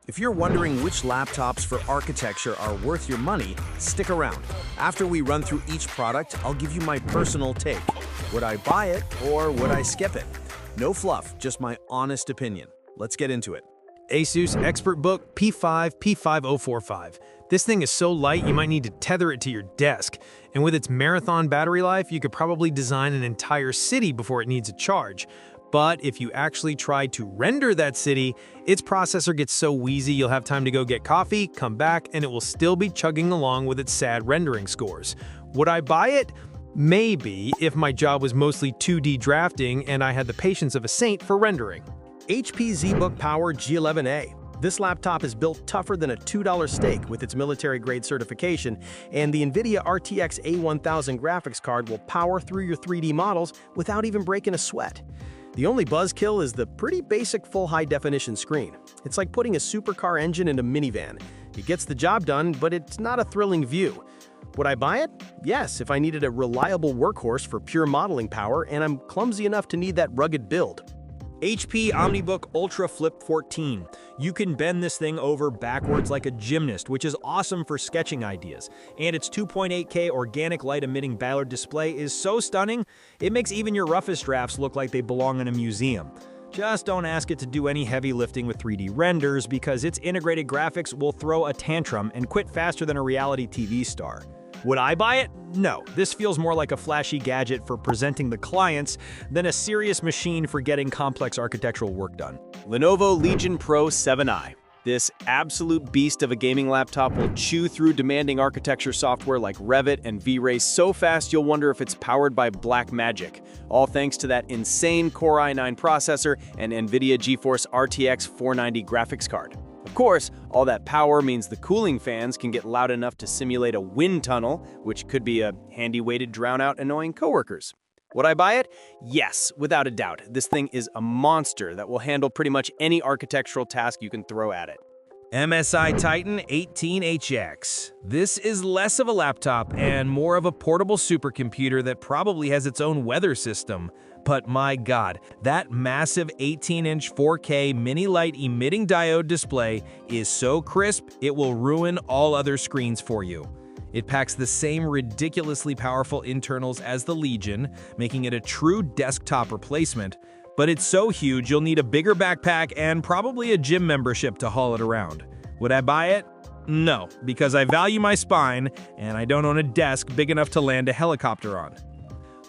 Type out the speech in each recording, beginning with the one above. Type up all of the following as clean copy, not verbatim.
If you're wondering which laptops for architecture are worth your money, stick around. After we run through each product, I'll give you my personal take. Would I buy it or would I skip it? No fluff, just my honest opinion. Let's get into it. Asus ExpertBook P5 This thing is so light you might need to tether it to your desk. And with its marathon battery life, you could probably design an entire city before it needs a charge. But if you actually try to render that city, its processor gets so wheezy you'll have time to go get coffee, come back, and it will still be chugging along with its sad rendering scores. Would I buy it? Maybe, if my job was mostly 2D drafting and I had the patience of a saint for rendering. HP ZBook Power G11A. This laptop is built tougher than a $2 steak with its military-grade certification, and the NVIDIA RTX A1000 graphics card will power through your 3D models without even breaking a sweat. The only buzzkill is the pretty basic full high-definition screen. It's like putting a supercar engine in a minivan. It gets the job done, but it's not a thrilling view. Would I buy it? Yes, if I needed a reliable workhorse for pure modeling power and I'm clumsy enough to need that rugged build. HP OmniBook Ultra Flip 14. You can bend this thing over backwards like a gymnast, which is awesome for sketching ideas. And its 2.8K organic light-emitting Ballard display is so stunning, it makes even your roughest drafts look like they belong in a museum. Just don't ask it to do any heavy lifting with 3D renders because its integrated graphics will throw a tantrum and quit faster than a reality TV star. Would I buy it? No, this feels more like a flashy gadget for presenting the clients than a serious machine for getting complex architectural work done. Lenovo Legion Pro 7i. This absolute beast of a gaming laptop will chew through demanding architecture software like Revit and V-Ray so fast you'll wonder if it's powered by black magic, all thanks to that insane Core i9 processor and NVIDIA GeForce RTX 490 graphics card. Of course, all that power means the cooling fans can get loud enough to simulate a wind tunnel, which could be a handy way to drown out annoying coworkers. Would I buy it? Yes, without a doubt. This thing is a monster that will handle pretty much any architectural task you can throw at it. MSI Titan 18HX. This is less of a laptop and more of a portable supercomputer that probably has its own weather system. But my god, that massive 18-inch 4K mini light emitting diode display is so crisp it will ruin all other screens for you. It packs the same ridiculously powerful internals as the Legion, making it a true desktop replacement. But it's so huge you'll need a bigger backpack and probably a gym membership to haul it around. Would I buy it? No, because I value my spine and I don't own a desk big enough to land a helicopter on.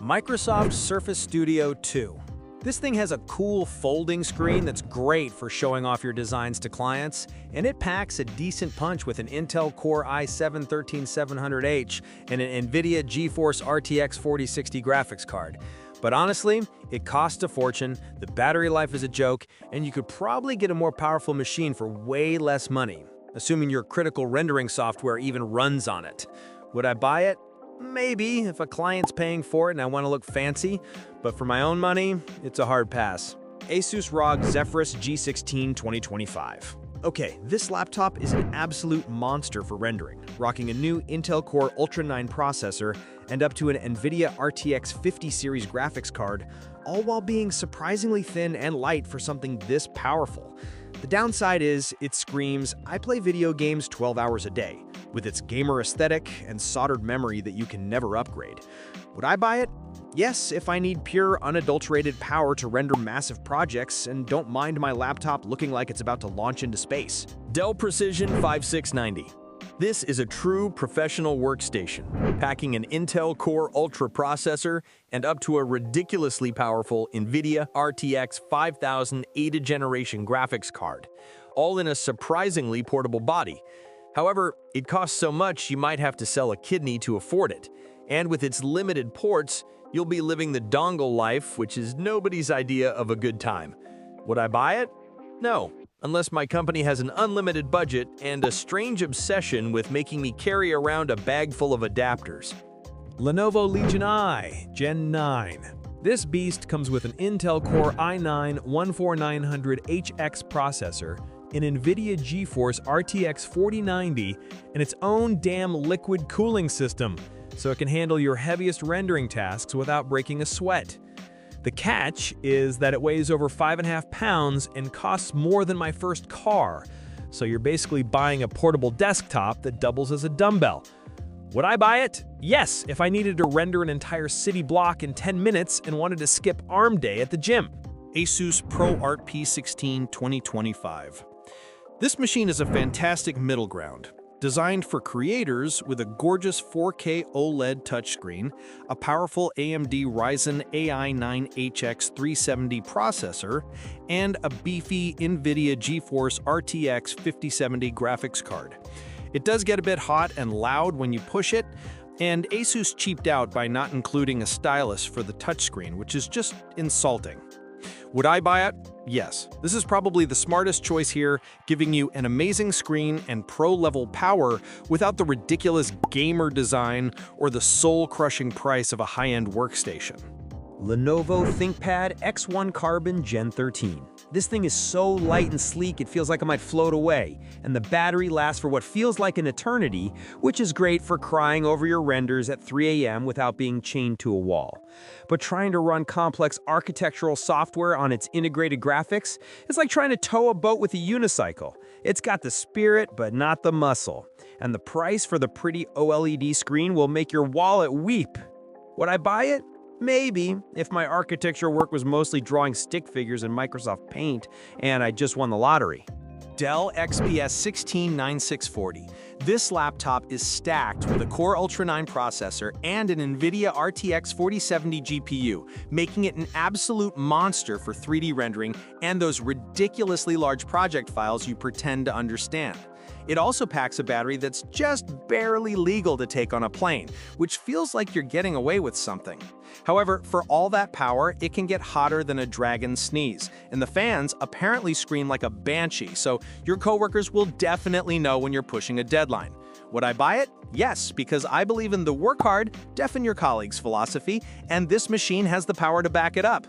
Microsoft Surface Studio 2. This thing has a cool folding screen that's great for showing off your designs to clients, and it packs a decent punch with an Intel Core i7-13700H and an NVIDIA GeForce RTX 4060 graphics card. But honestly, it costs a fortune, the battery life is a joke, and you could probably get a more powerful machine for way less money, assuming your critical rendering software even runs on it. Would I buy it? Maybe, if a client's paying for it and I want to look fancy, but for my own money, it's a hard pass. Asus ROG Zephyrus G16 2025. Okay, this laptop is an absolute monster for rendering, rocking a new Intel Core Ultra 9 processor and up to an NVIDIA RTX 50 series graphics card, all while being surprisingly thin and light for something this powerful. The downside is, it screams, I play video games 12 hours a day, with its gamer aesthetic and soldered memory that you can never upgrade. Would I buy it? Yes, if I need pure, unadulterated power to render massive projects and don't mind my laptop looking like it's about to launch into space. Dell Precision 5690. This is a true professional workstation, packing an Intel Core Ultra processor and up to a ridiculously powerful NVIDIA RTX 5000 8th generation graphics card, all in a surprisingly portable body. However, it costs so much you might have to sell a kidney to afford it, and with its limited ports, you'll be living the dongle life, which is nobody's idea of a good time. Would I buy it? No, unless my company has an unlimited budget and a strange obsession with making me carry around a bag full of adapters. Lenovo Legion I Gen 9. This beast comes with an Intel Core i9-14900HX processor, an NVIDIA GeForce RTX 4090, and its own damn liquid cooling system, so it can handle your heaviest rendering tasks without breaking a sweat. The catch is that it weighs over 5.5 pounds and costs more than my first car, So you're basically buying a portable desktop that doubles as a dumbbell. Would I buy it? Yes, if I needed to render an entire city block in 10 minutes and wanted to skip arm day at the gym. Asus ProArt P16 2025. This machine is a fantastic middle ground. Designed for creators with a gorgeous 4K OLED touchscreen, a powerful AMD Ryzen AI 9HX 370 processor, and a beefy NVIDIA GeForce RTX 5070 graphics card. It does get a bit hot and loud when you push it, and Asus cheaped out by not including a stylus for the touchscreen, which is just insulting. Would I buy it? Yes. This is probably the smartest choice here, giving you an amazing screen and pro-level power without the ridiculous gamer design or the soul-crushing price of a high-end workstation. Lenovo ThinkPad X1 Carbon Gen 13. This thing is so light and sleek it feels like it might float away, and the battery lasts for what feels like an eternity, which is great for crying over your renders at 3 a.m. without being chained to a wall. But trying to run complex architectural software on its integrated graphics is like trying to tow a boat with a unicycle. It's got the spirit, but not the muscle. And the price for the pretty OLED screen will make your wallet weep. Would I buy it? Maybe, if my architecture work was mostly drawing stick figures in Microsoft Paint and I just won the lottery. Dell XPS 169640. This laptop is stacked with a Core Ultra 9 processor and an NVIDIA RTX 4070 GPU, making it an absolute monster for 3D rendering and those ridiculously large project files you pretend to understand. It also packs a battery that's just barely legal to take on a plane, which feels like you're getting away with something. However, for all that power, it can get hotter than a dragon's sneeze, and the fans apparently scream like a banshee, so your coworkers will definitely know when you're pushing a deadline. Would I buy it? Yes, because I believe in the work hard, deafen your colleagues philosophy, and this machine has the power to back it up.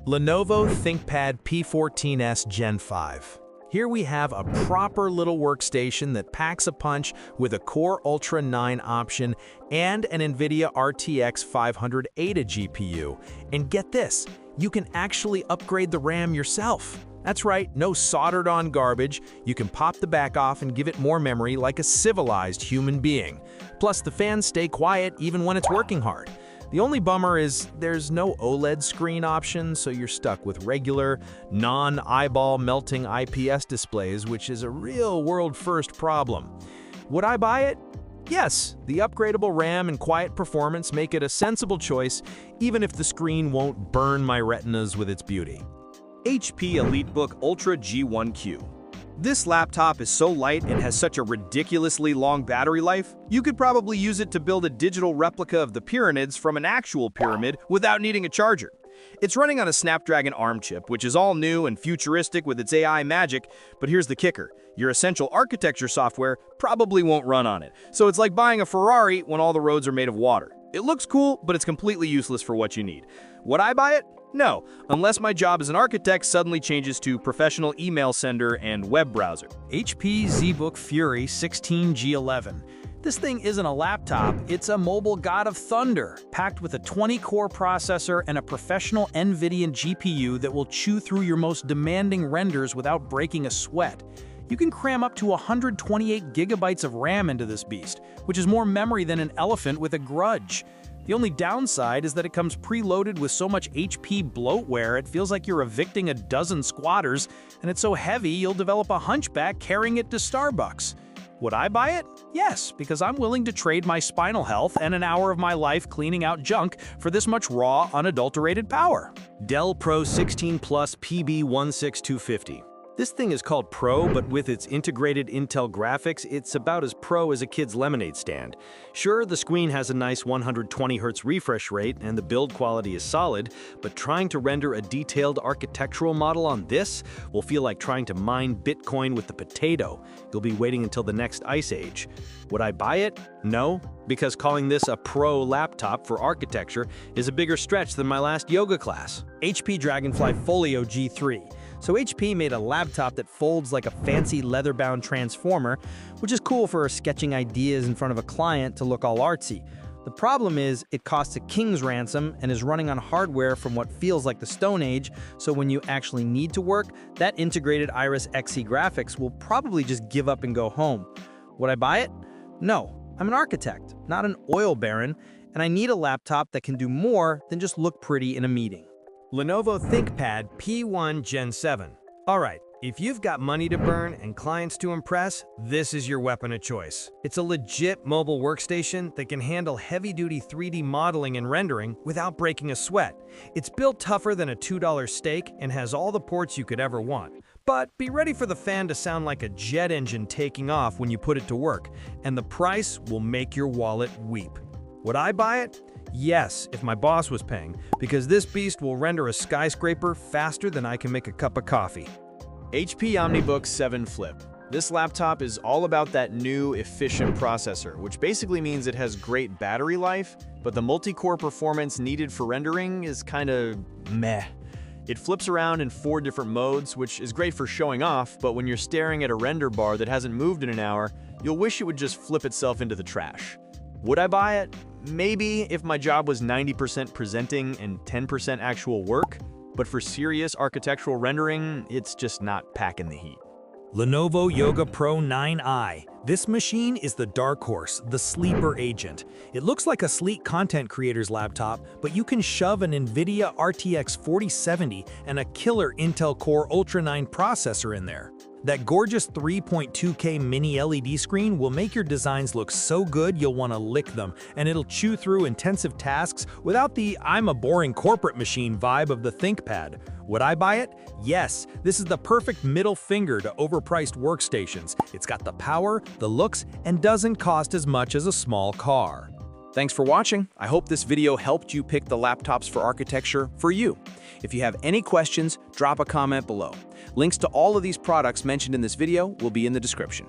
Lenovo ThinkPad P14s Gen 5. Here we have a proper little workstation that packs a punch with a Core Ultra 9 option and an NVIDIA RTX 500 Ada GPU. And get this, you can actually upgrade the RAM yourself. That's right, no soldered-on garbage. You can pop the back off and give it more memory like a civilized human being. Plus, the fans stay quiet even when it's working hard. The only bummer is there's no OLED screen option, so you're stuck with regular, non-eyeball melting IPS displays, which is a real world-first problem. Would I buy it? Yes, the upgradable RAM and quiet performance make it a sensible choice, even if the screen won't burn my retinas with its beauty. HP EliteBook Ultra G1Q. This laptop is so light and has such a ridiculously long battery life, you could probably use it to build a digital replica of the pyramids from an actual pyramid without needing a charger. It's running on a Snapdragon ARM chip, which is all new and futuristic with its AI magic, but here's the kicker. Your essential architecture software probably won't run on it, so it's like buying a Ferrari when all the roads are made of water. It looks cool, but it's completely useless for what you need. Would I buy it? No, unless my job as an architect suddenly changes to professional email sender and web browser. HP ZBook Fury 16G11. This thing isn't a laptop, it's a mobile god of thunder, packed with a 20-core processor and a professional NVIDIA GPU that will chew through your most demanding renders without breaking a sweat. You can cram up to 128 gigabytes of RAM into this beast, which is more memory than an elephant with a grudge. The only downside is that it comes preloaded with so much HP bloatware it feels like you're evicting a dozen squatters, and it's so heavy you'll develop a hunchback carrying it to Starbucks. Would I buy it? Yes, because I'm willing to trade my spinal health and an hour of my life cleaning out junk for this much raw, unadulterated power. Dell Pro 16 Plus PB16250. This thing is called Pro, but with its integrated Intel graphics, it's about as pro as a kid's lemonade stand. Sure, the screen has a nice 120Hz refresh rate and the build quality is solid, but trying to render a detailed architectural model on this will feel like trying to mine Bitcoin with the potato. You'll be waiting until the next ice age. Would I buy it? No, because calling this a pro laptop for architecture is a bigger stretch than my last yoga class. HP Dragonfly Folio G3. So HP made a laptop that folds like a fancy leather-bound transformer, which is cool for sketching ideas in front of a client to look all artsy. The problem is it costs a king's ransom and is running on hardware from what feels like the Stone Age, so when you actually need to work, that integrated Iris Xe graphics will probably just give up and go home. Would I buy it? No. I'm an architect, not an oil baron, and I need a laptop that can do more than just look pretty in a meeting. Lenovo ThinkPad P1 Gen 7. Alright, if you've got money to burn and clients to impress, this is your weapon of choice. It's a legit mobile workstation that can handle heavy-duty 3D modeling and rendering without breaking a sweat. It's built tougher than a $2 steak and has all the ports you could ever want. But be ready for the fan to sound like a jet engine taking off when you put it to work, and the price will make your wallet weep. Would I buy it? Yes, if my boss was paying, because this beast will render a skyscraper faster than I can make a cup of coffee. HP OmniBook 7 Flip. This laptop is all about that new, efficient processor, which basically means it has great battery life, but the multi-core performance needed for rendering is kinda meh. It flips around in 4 different modes, which is great for showing off, but when you're staring at a render bar that hasn't moved in an hour, you'll wish it would just flip itself into the trash. Would I buy it? Maybe if my job was 90% presenting and 10% actual work, but for serious architectural rendering, it's just not packing the heat. Lenovo Yoga Pro 9i. This machine is the dark horse, the sleeper agent. It looks like a sleek content creator's laptop, but you can shove an NVIDIA RTX 4070 and a killer Intel Core Ultra 9 processor in there. That gorgeous 3.2K mini LED screen will make your designs look so good you'll want to lick them, and it'll chew through intensive tasks without the "I'm a boring corporate machine" vibe of the ThinkPad. Would I buy it? Yes, this is the perfect middle finger to overpriced workstations. It's got the power, the looks, and doesn't cost as much as a small car. Thanks for watching. I hope this video helped you pick the laptops for architecture for you. If you have any questions, drop a comment below. Links to all of these products mentioned in this video will be in the description.